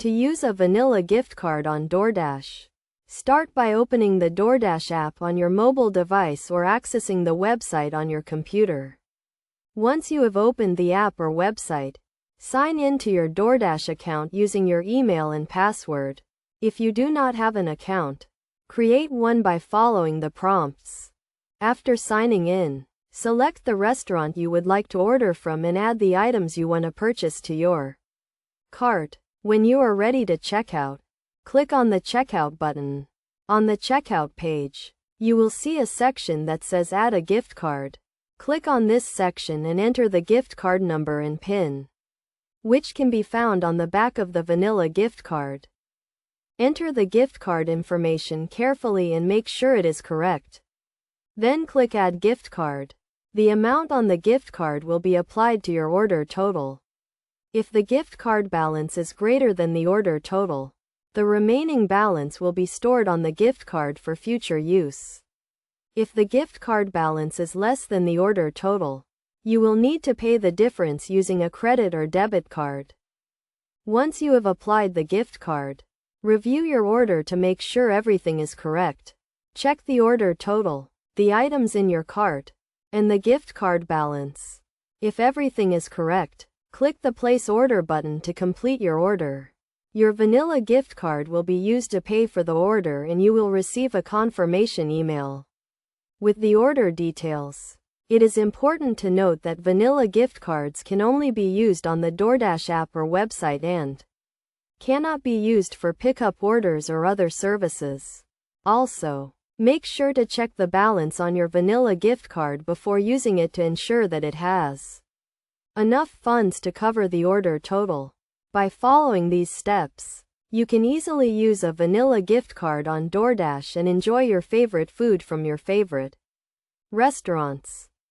To use a vanilla gift card on Doordash, start by opening the Doordash app on your mobile device or accessing the website on your computer. Once you have opened the app or website, sign in to your Doordash account using your email and password. If you do not have an account, create one by following the prompts. After signing in, select the restaurant you would like to order from and add the items you want to purchase to your cart. When you are ready to check out, click on the Checkout button. On the checkout page, you will see a section that says Add a gift card. Click on this section and enter the gift card number and PIN, which can be found on the back of the vanilla gift card. Enter the gift card information carefully and make sure it is correct. Then click Add Gift Card. The amount on the gift card will be applied to your order total. If the gift card balance is greater than the order total, the remaining balance will be stored on the gift card for future use. If the gift card balance is less than the order total, you will need to pay the difference using a credit or debit card. Once you have applied the gift card, review your order to make sure everything is correct. Check the order total, the items in your cart, and the gift card balance. If everything is correct, click the Place Order button to complete your order. Your vanilla gift card will be used to pay for the order and you will receive a confirmation email with the order details. It is important to note that vanilla gift cards can only be used on the Doordash app or website and cannot be used for pickup orders or other services. Also, make sure to check the balance on your vanilla gift card before using it to ensure that it has enough funds to cover the order total. By following these steps, you can easily use a vanilla gift card on Doordash and enjoy your favorite food from your favorite restaurants.